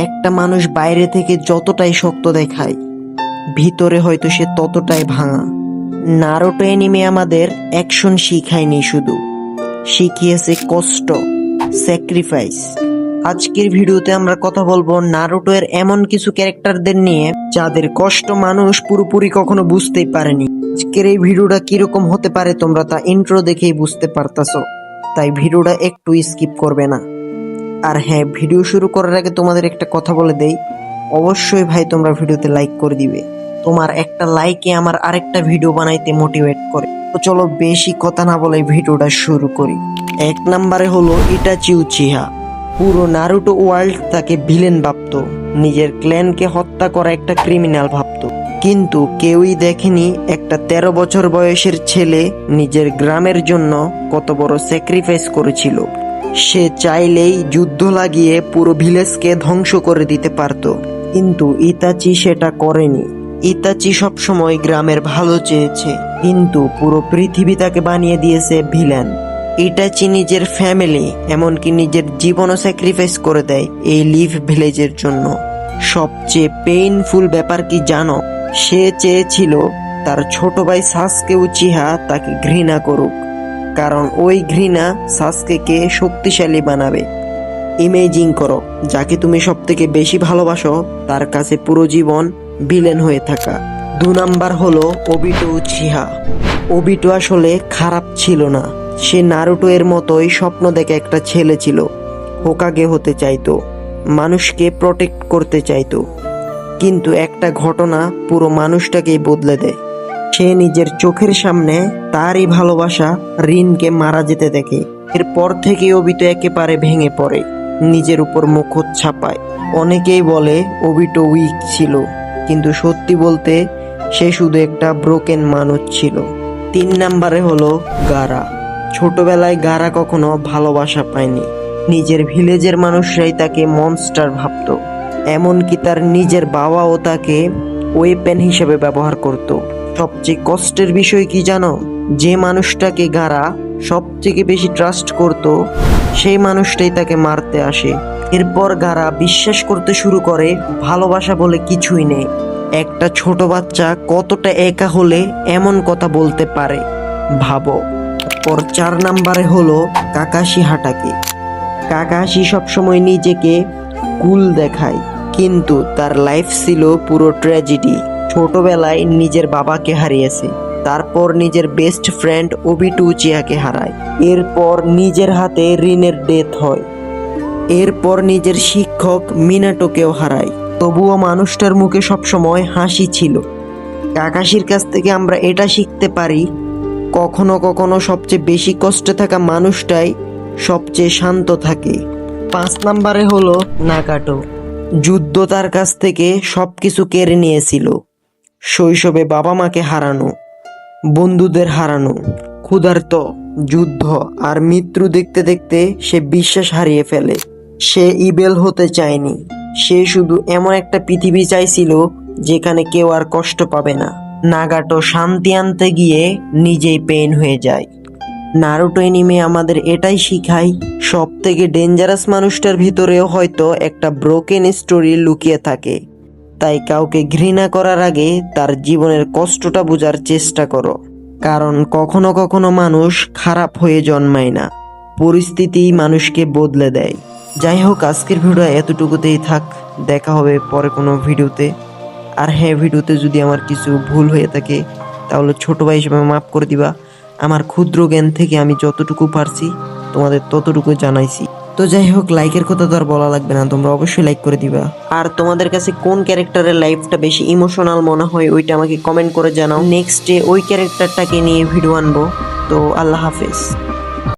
একটা মানুষ বাইরে থেকে যতটাই শক্ত দেখায়, ভিতরে হয়তো সে ততটাই ভাঙা। নারুটো অ্যানিমে আমাদের অ্যাকশন শিখায়নি, শুধু শিখিয়েছে কষ্ট, স্যাক্রিফাইস। আজকের ভিডিওতে আমরা কথা বলবো নারুটো এর এমন কিছু ক্যারেক্টারদের নিয়ে যাদের কষ্ট মানুষ পুরোপুরি কখনো বুঝতেই পারেনি। আজকের এই ভিডিওটা কিরকম হতে পারে তোমরা তা ইন্ট্রো দেখেই বুঝতে পারতাছো, তাই ভিডিওটা একটু স্কিপ করবে না। আর হ্যাঁ, ভিডিও শুরু করার আগে তোমাদের একটা কথা বলে দেই, অবশ্যই ভাই তোমরা ভিডিওতে লাইক করে দিবে। তোমার একটা লাইকে আমার আরেকটা ভিডিও বানাইতে মোটিভেট করে। তো চলো বেশি কথা না বলে ভিডিওটা শুরু করি। 1 নম্বরে হলো ইটাচি উচিহা। পুরো নারুটো ওয়ার্ল্ড তাকে ভিলেন ভাবতো, নিজের ক্ল্যানকে হত্যা করা একটা ক্রিমিনাল ভাবতো। কিন্তু কেউই দেখেনি একটা 13 বছর বয়সের ছেলে নিজের গ্রামের জন্য কত বড় স্যাক্রিফাইস করেছিল। সে চাইলেই যুদ্ধ লাগিয়ে পুরো ভিলেজকে ধ্বংস করে দিতে পারত, কিন্তু ইতাচি সেটা করেনি। ইতাচি সবসময় গ্রামের ভালো চেয়েছে, কিন্তু পুরো পৃথিবী তাকে বানিয়ে দিয়েছে ভিলেন। ইটাচি নিজের ফ্যামিলি, এমনকি নিজের জীবনও স্যাক্রিফাইস করে দেয় এই লিভ ভিলেজের জন্য। সবচেয়ে পেইনফুল ব্যাপার কি জানো? সে চেয়েছিল তার ছোট ভাই সাসকে উচিহা তাকে ঘৃণা করুক, কারণ ওই ঘৃণা সাসকেকে শক্তিশালী বানাবে। ইমেজিং করো, যাকে তুমি সব থেকে বেশি ভালোবাসো তার কাছে পুরো জীবন ভিলেন হয়ে থাকা। 2 নাম্বার হলো ওবিটো উচিহা। ওবিটো আসলে খারাপ ছিল না, সে নারুটো এর মতোই স্বপ্ন দেখে একটা ছেলে ছিল। হোকাগে হতে চাইতো, মানুষকে প্রটেক্ট করতে চাইতো, কিন্তু একটা ঘটনা পুরো মানুষটাকেই বদলে দেয়। সে নিজের চোখের সামনে তারই ভালোবাসা রিনকে মারা যেতে দেখে। এরপর থেকে ওবিটো একেবারে ভেঙে পড়ে, নিজের উপর মুখোশ ছাপায়। অনেকেই বলে ওবিটো উইক ছিল, কিন্তু সত্যি বলতে সে শুধু একটা ব্রোকেন মানুষ ছিল। 3 নম্বরে হলো গারা। ছোটবেলায় গারা কখনো ভালোবাসা পায়নি, নিজের ভিলেজের মানুষরাই তাকে মনস্টার ভাবতো। এমনকি তার নিজের বাবাও তাকে ওয়েপেন হিসেবে ব্যবহার করত। সবচেয়ে কষ্টের বিষয় কি জানো? যে মানুষটাকে গারা সব থেকে বেশি ট্রাস্ট করত, সেই মানুষটাই তাকে মারতে আসে। এরপর গারা বিশ্বাস করতে শুরু করে ভালোবাসা বলে কিছুই নেই। একটা ছোট বাচ্চা কতটা একা হলে এমন কথা বলতে পারে ভাবো। পর 4 নম্বরে হলো কাকাশি হাটাকে। কাকাশি সবসময় নিজেকে কুল দেখায়, কিন্তু তার লাইফ ছিল পুরো ট্র্যাজেডি। ছোটবেলায় নিজের বাবাকে হারিয়েছে, তারপর নিজের বেস্ট ফ্রেন্ড ওবিটো উচিহাকে হারায়, এরপর নিজের হাতে রিনের ডেথ হয়, এরপর নিজের শিক্ষক মিনাটোকেও হারায়। তবুও মানুষটার মুখে সবসময় হাসি ছিল। কাকাশির কাছ থেকে আমরা এটা শিখতে পারি, কখনো কখনো সবচেয়ে বেশি কষ্টে থাকা মানুষটাই সবচেয়ে শান্ত থাকে। 5 নম্বরে হলো নাগাটো। যুদ্ধ তার কাছ থেকে সবকিছু কেড়ে নিয়েছিল। শৈশবে বাবা মাকে হারানো, বন্ধুদের হারানো, ক্ষুধার্ত, যুদ্ধ আর মৃত্যু দেখতে দেখতে সে বিশ্বাস হারিয়ে ফেলে। সে ইবেল হতে চায়নি, সে শুধু এমন একটা পৃথিবী চাইছিল যেখানে কেউ আর কষ্ট পাবে না। নাগাটো শান্তি আনতে গিয়ে নিজেই পেইন হয়ে যায়। নারুটো অ্যানিমে আমাদের এটাই শিখায়, সব থেকে ডেঞ্জারাস মানুষটার ভিতরেও হয়তো একটা ব্রোকেন স্টোরি লুকিয়ে থাকে। তাই কাউকে ঘৃণা করার আগে তার জীবনের কষ্টটা বোঝার চেষ্টা করো, কারণ কখনো কখনো মানুষ খারাপ হয়ে জন্মায় না, পরিস্থিতি মানুষকে বদলে দেয়। যাই হোক, আজকের ভিডিও এতটুকুতেই থাক, দেখা হবে পরে কোনো ভিডিওতে। আর হ্যাঁ, ভিডিওতে যদি আমার কিছু ভুল হয়ে থাকে তাহলে ছোট ভাই হিসেবে মাফ করে দিবা। আমার ক্ষুদ্র জ্ঞান থেকে আমি যতটুকু পারছি তোমাদের ততটুকু জানাইছি। তো যাই হোক, লাইকের কথা তো আর বলা লাগবে না, তোমরা অবশ্যই লাইক করে দিবা। আর তোমাদের কাছে কোন ক্যারেক্টারের লাইফটা বেশি ইমোশনাল মনে হয় ওইটা আমাকে কমেন্ট করে জানাও। নেক্সট ডে ওই ক্যারেক্টারটাকে নিয়ে ভিডিও আনবো। তো আল্লাহ হাফেজ।